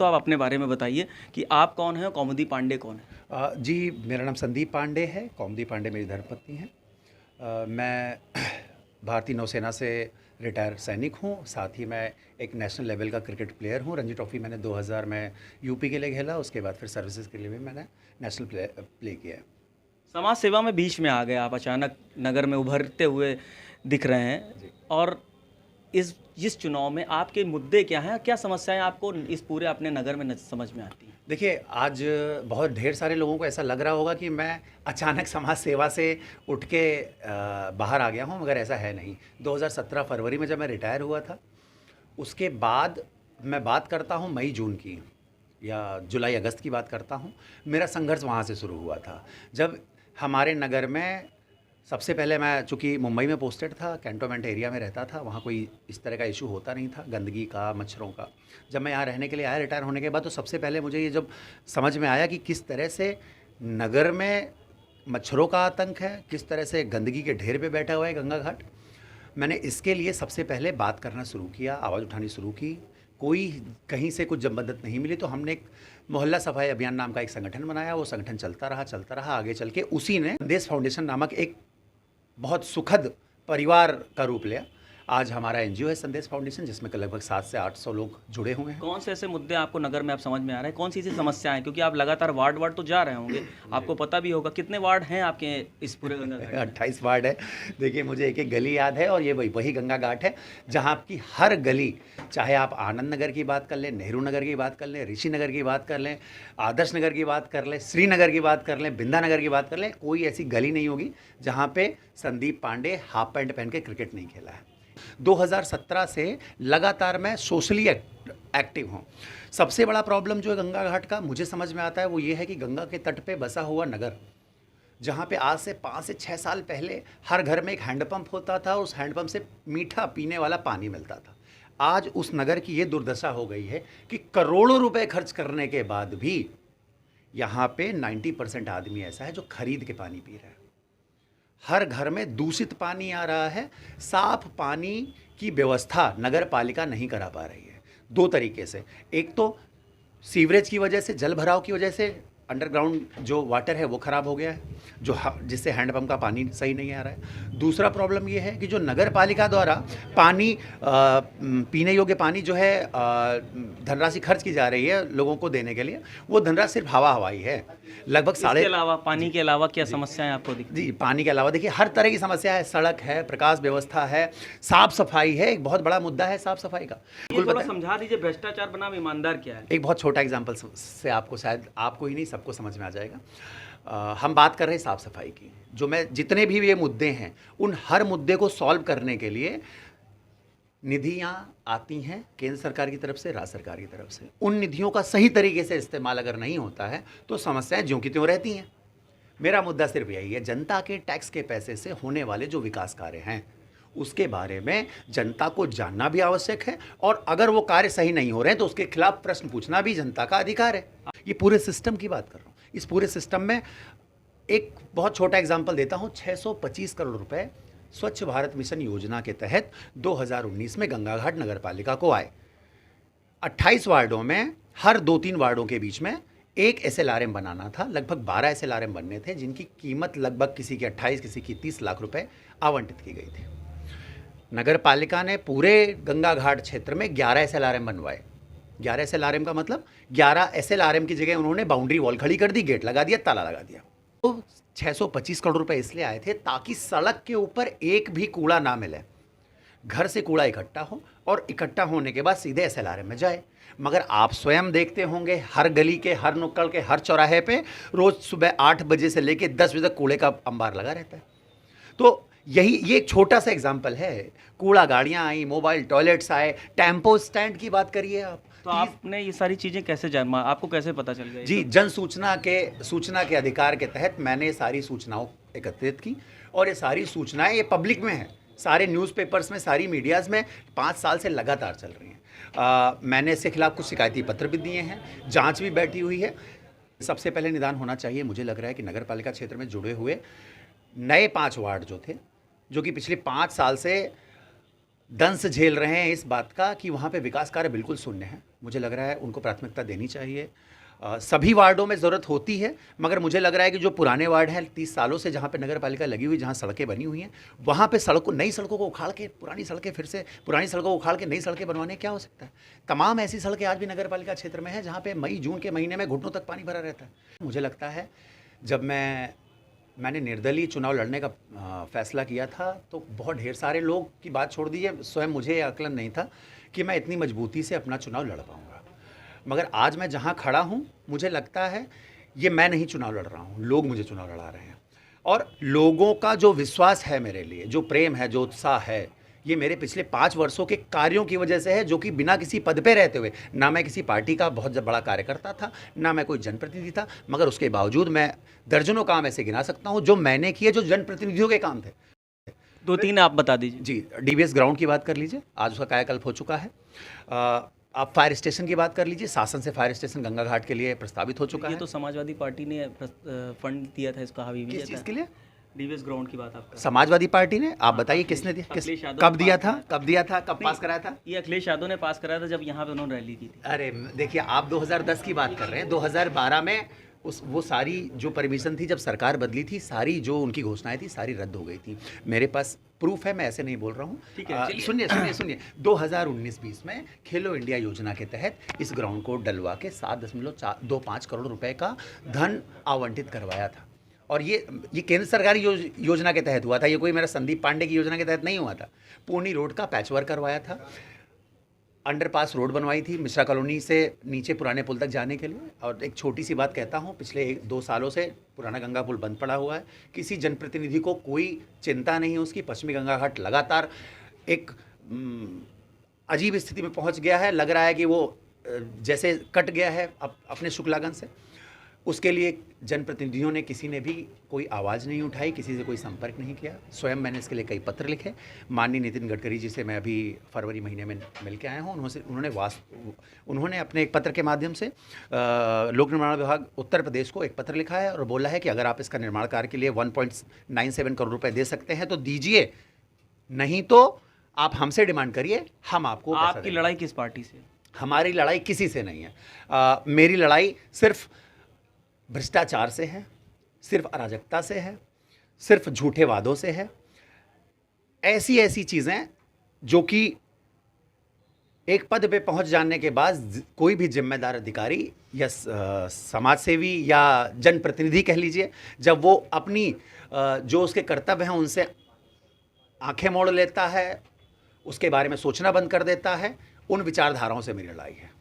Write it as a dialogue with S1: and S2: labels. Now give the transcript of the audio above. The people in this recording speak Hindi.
S1: तो आप अपने बारे में बताइए कि आप कौन हैं और कौमुदी पांडे कौन है?
S2: जी, मेरा नाम संदीप पांडे है। कौमुदी पांडे मेरी धर्मपत्नी हैं। मैं भारतीय नौसेना से रिटायर सैनिक हूँ। साथ ही मैं एक नेशनल लेवल का क्रिकेट प्लेयर हूँ। रणजी ट्रॉफ़ी मैंने 2000 में यूपी के लिए खेला, उसके बाद फिर सर्विसेज के लिए भी मैंने नेशनल प्ले किया है।
S1: समाज सेवा में बीच में आ गए आप, अचानक नगर में उभरते हुए दिख रहे हैं।
S2: जी।
S1: और इस चुनाव में आपके मुद्दे क्या हैं? क्या समस्याएं आपको इस पूरे अपने नगर में समझ में आती हैं?
S2: देखिए, आज बहुत ढेर सारे लोगों को ऐसा लग रहा होगा कि मैं अचानक समाज सेवा से उठ के बाहर आ गया हूँ, मगर ऐसा है नहीं। 2017 फरवरी में जब मैं रिटायर हुआ था, उसके बाद मैं बात करता हूँ मई जून की या जुलाई अगस्त की बात करता हूँ। मेरा संघर्ष वहाँ से शुरू हुआ था, जब हमारे नगर में सबसे पहले मैं चूँकि मुंबई में पोस्टेड था, कैंटोनमेंट एरिया में रहता था, वहाँ कोई इस तरह का इशू होता नहीं था गंदगी का, मच्छरों का। जब मैं यहाँ रहने के लिए आया रिटायर होने के बाद, तो सबसे पहले मुझे ये जब समझ में आया कि किस तरह से नगर में मच्छरों का आतंक है, किस तरह से गंदगी के ढेर पे बैठा हुआ है गंगा घाट, मैंने इसके लिए सबसे पहले बात करना शुरू किया, आवाज़ उठानी शुरू की। कोई कहीं से कुछ जब मदद नहीं मिली तो हमने एक मोहल्ला सफाई अभियान नाम का एक संगठन बनाया। वो संगठन चलता रहा। आगे चल के उसी ने संदेश फाउंडेशन नामक एक बहुत सुखद परिवार का रूप लिया। आज हमारा एनजीओ है संदेश फाउंडेशन, जिसमें लगभग 700 से 800 लोग जुड़े हुए हैं।
S1: कौन से ऐसे मुद्दे आपको नगर में आप समझ में आ रहे हैं? कौन सी ऐसी समस्याएं हैं? क्योंकि आप लगातार वार्ड तो जा रहे होंगे, आपको पता भी होगा कितने वार्ड हैं आपके इस पूरे गंगा घाट में?
S2: 28 वार्ड है। देखिए, मुझे एक एक गली याद है, और ये वही गंगा घाट है जहाँ आपकी हर गली, चाहे आप आनंद नगर की बात कर लें, नेहरू नगर की बात कर लें, ऋषि नगर की बात कर लें, आदर्श नगर की बात कर लें, श्रीनगर की बात कर लें, बिंदा नगर की बात कर लें, कोई ऐसी गली नहीं होगी जहाँ पे संदीप पांडे हाफ पैंट पहन के क्रिकेट नहीं खेला है। 2017 से लगातार मैं सोशली एक्टिव हूँ। सबसे बड़ा प्रॉब्लम जो है गंगा घाट का मुझे समझ में आता है, वो ये है कि गंगा के तट पे बसा हुआ नगर, जहाँ पे आज से 5 से 6 साल पहले हर घर में एक हैंडपंप होता था, उस हैंडपंप से मीठा पीने वाला पानी मिलता था। आज उस नगर की ये दुर्दशा हो गई है कि करोड़ों रुपए खर्च करने के बाद भी यहाँ पे 90% आदमी ऐसा है जो खरीद के पानी पी रहा है। हर घर में दूषित पानी आ रहा है। साफ पानी की व्यवस्था नगर पालिका नहीं करा पा रही है, 2 तरीके से। एक तो सीवरेज की वजह से, जल भराव की वजह से अंडरग्राउंड जो वाटर है वो ख़राब हो गया है, जिससे हैंडपंप का पानी सही नहीं आ रहा है। दूसरा प्रॉब्लम ये है कि जो नगर पालिका द्वारा पानी पीने योग्य पानी जो है धनराशि खर्च की जा रही है लोगों को देने के लिए, वो धनराशि सिर्फ हवाई है। लगभग
S1: इसके अलावा, पानी के अलावा क्या समस्याएं आपको दिखती हैं?
S2: जी, पानी के अलावा देखिए हर तरह की समस्या है। सड़क है, प्रकाश व्यवस्था है, साफ सफाई है। एक बहुत बड़ा मुद्दा है साफ सफाई का।
S1: ये थोड़ा समझा दीजिए, भ्रष्टाचार बनाम ईमानदार क्या है?
S2: एक बहुत छोटा एग्जांपल से आपको, शायद आपको ही नहीं सबको समझ में आ जाएगा। हम बात कर रहे हैं साफ सफाई की। जितने भी ये मुद्दे हैं, उन हर मुद्दे को सॉल्व करने के लिए निधियाँ आती हैं केंद्र सरकार की तरफ से, राज्य सरकार की तरफ से। उन निधियों का सही तरीके से इस्तेमाल अगर नहीं होता है तो समस्याएं ज्यों की त्यों रहती हैं। मेरा मुद्दा सिर्फ यही है, जनता के टैक्स के पैसे से होने वाले जो विकास कार्य हैं उसके बारे में जनता को जानना भी आवश्यक है, और अगर वो कार्य सही नहीं हो रहे हैं तो उसके खिलाफ प्रश्न पूछना भी जनता का अधिकार है। ये पूरे सिस्टम की बात कर रहा हूँ। इस पूरे सिस्टम में एक बहुत छोटा एग्जाम्पल देता हूँ। 625 करोड़ रुपए स्वच्छ भारत मिशन योजना के तहत 2019 में गंगा घाट नगर पालिका को आए। 28 वार्डों में हर 2-3 वार्डों के बीच में एक SLRM बनाना था। लगभग 12 SLRM बनने थे, जिनकी कीमत लगभग किसी की 28, किसी की 30 लाख रुपए आवंटित की गई थी। नगर पालिका ने पूरे गंगा घाट क्षेत्र में 11 SLRM बनवाए। 11 SLRM का मतलब 11 SLRM की जगह उन्होंने बाउंड्री वॉल खड़ी कर दी, गेट लगा दिया, ताला लगा दिया। तो 625 करोड़ रुपए इसलिए आए थे ताकि सड़क के ऊपर एक भी कूड़ा ना मिले, घर से कूड़ा इकट्ठा हो और इकट्ठा होने के बाद सीधे SLRM में जाए। मगर आप स्वयं देखते होंगे, हर गली के, हर नुक्कड़ के, हर चौराहे पे रोज सुबह 8 बजे से लेकर 10 बजे तक कूड़े का अंबार लगा रहता है। तो ये एक छोटा सा एग्जाम्पल है। कूड़ा गाड़ियाँ आई, मोबाइल टॉयलेट्स आए, टेम्पो स्टैंड की बात करिए आप।
S1: तो आपने ये सारी चीज़ें कैसे जाना, आपको कैसे पता चल गया?
S2: जी, सूचना के अधिकार के तहत मैंने सारी सूचनाओं एकत्रित की, और ये सारी सूचनाएं ये पब्लिक में हैं, सारे न्यूज़पेपर्स में, सारी मीडियाज़ में 5 साल से लगातार चल रही हैं। मैंने इसके खिलाफ कुछ शिकायती पत्र भी दिए हैं, जांच भी बैठी हुई है। सबसे पहले निदान होना चाहिए, मुझे लग रहा है कि नगर पालिका क्षेत्र में जुड़े हुए नए 5 वार्ड जो थे, जो कि पिछले 5 साल से दंश झेल रहे हैं इस बात का कि वहाँ पे विकास कार्य बिल्कुल शून्य है। मुझे लग रहा है उनको प्राथमिकता देनी चाहिए। सभी वार्डों में ज़रूरत होती है, मगर मुझे लग रहा है कि जो पुराने वार्ड हैं 30 सालों से जहाँ पे नगर पालिका लगी हुई, जहाँ सड़कें बनी हुई हैं, वहाँ पे नई सड़कों को उखाड़ के पुरानी सड़कें पुरानी सड़कों को उखाड़ के नई सड़कें बनवाने क्या हो सकता है। तमाम ऐसी सड़कें आज भी नगर पालिका क्षेत्र में हैं जहाँ पे मई जून के महीने में घुटनों तक पानी भरा रहता है। मुझे लगता है जब मैंने निर्दलीय चुनाव लड़ने का फैसला किया था तो बहुत ढेर सारे लोग की बात छोड़ दीजिए, स्वयं मुझे ये आकलन नहीं था कि मैं इतनी मजबूती से अपना चुनाव लड़ पाऊँगा। मगर आज मैं जहाँ खड़ा हूँ, मुझे लगता है ये मैं नहीं चुनाव लड़ रहा हूँ, लोग मुझे चुनाव लड़ा रहे हैं। और लोगों का जो विश्वास है मेरे लिए, जो प्रेम है, जो उत्साह है, ये मेरे पिछले 5 वर्षों के कार्यों की वजह से है, जो कि बिना किसी पद पे रहते हुए, ना मैं किसी पार्टी का बहुत बड़ा कार्यकर्ता था, ना मैं कोई जनप्रतिनिधि था, मगर उसके बावजूद मैं दर्जनों काम ऐसे गिना सकता हूँ जो मैंने किए, जो जनप्रतिनिधियों के काम थे।
S1: 2-3 आप बता दीजिए।
S2: जी, डीवीएस ग्राउंड की बात कर लीजिए, आज उसका कायाकल्प हो चुका है। आप फायर स्टेशन की बात कर लीजिए, शासन से फायर स्टेशन गंगा घाट के लिए प्रस्तावित हो चुका है।
S1: ये तो समाजवादी पार्टी ने फंड दिया था इसका, हबीबी
S2: किस चीज़ के लिए?
S1: डीवीएस ग्राउंड की बात आप
S2: समाजवादी पार्टी ने, आप बताइए किसने दिया, कब दिया था, कब पास कराया था?
S1: ये अखिलेश यादव ने पास कराया था जब यहाँ पे उन्होंने रैली की थी।
S2: अरे देखिए, आप 2010 की बात कर रहे हैं, 2012 में वो सारी जो परमिशन थी, जब सरकार बदली थी, सारी जो उनकी घोषणाएं थी सारी रद्द हो गई थी। मेरे पास प्रूफ है, मैं ऐसे नहीं बोल रहा हूँ।
S1: ठीक है,
S2: सुनिए 2019-20 में खेलो इंडिया योजना के तहत इस ग्राउंड को डलवा के 7.25 करोड़ रुपए का धन आवंटित करवाया था। और ये केंद्र सरकारी योजना के तहत हुआ था, ये कोई मेरा संदीप पांडे की योजना के तहत नहीं हुआ था। पूर्णी रोड का पैचवर्क करवाया था, अंडरपास रोड बनवाई थी मिश्रा कॉलोनी से नीचे पुराने पुल तक जाने के लिए। और एक छोटी सी बात कहता हूँ, पिछले 1-2 सालों से पुराना गंगा पुल बंद पड़ा हुआ है, किसी जनप्रतिनिधि को कोई चिंता नहीं है उसकी। पश्चिमी गंगा घाट लगातार एक अजीब स्थिति में पहुँच गया है, लग रहा है कि वो जैसे कट गया है अपने शुक्लागन से। उसके लिए जनप्रतिनिधियों ने, किसी ने भी कोई आवाज़ नहीं उठाई, किसी से कोई संपर्क नहीं किया। स्वयं मैंने इसके लिए कई पत्र लिखे। माननीय नितिन गडकरी जी से मैं अभी फरवरी महीने में मिल के आया हूँ। उन्होंने अपने एक पत्र के माध्यम से लोक निर्माण विभाग उत्तर प्रदेश को एक पत्र लिखा है और बोला है कि अगर आप इसका निर्माण कार्य के लिए 1.97 करोड़ रुपये दे सकते हैं तो दीजिए, नहीं तो आप हमसे डिमांड करिए, हम आपको पैसा
S1: आपकी लड़ाई किस पार्टी से?
S2: हमारी लड़ाई किसी से नहीं है। मेरी लड़ाई सिर्फ भ्रष्टाचार से है, सिर्फ अराजकता से है, सिर्फ झूठे वादों से है। ऐसी चीज़ें जो कि एक पद पे पहुंच जाने के बाद कोई भी जिम्मेदार अधिकारी या समाजसेवी या जनप्रतिनिधि कह लीजिए, जब वो अपनी जो उसके कर्तव्य हैं उनसे आंखें मोड़ लेता है, उसके बारे में सोचना बंद कर देता है, उन विचारधाराओं से मेरी लड़ाई है।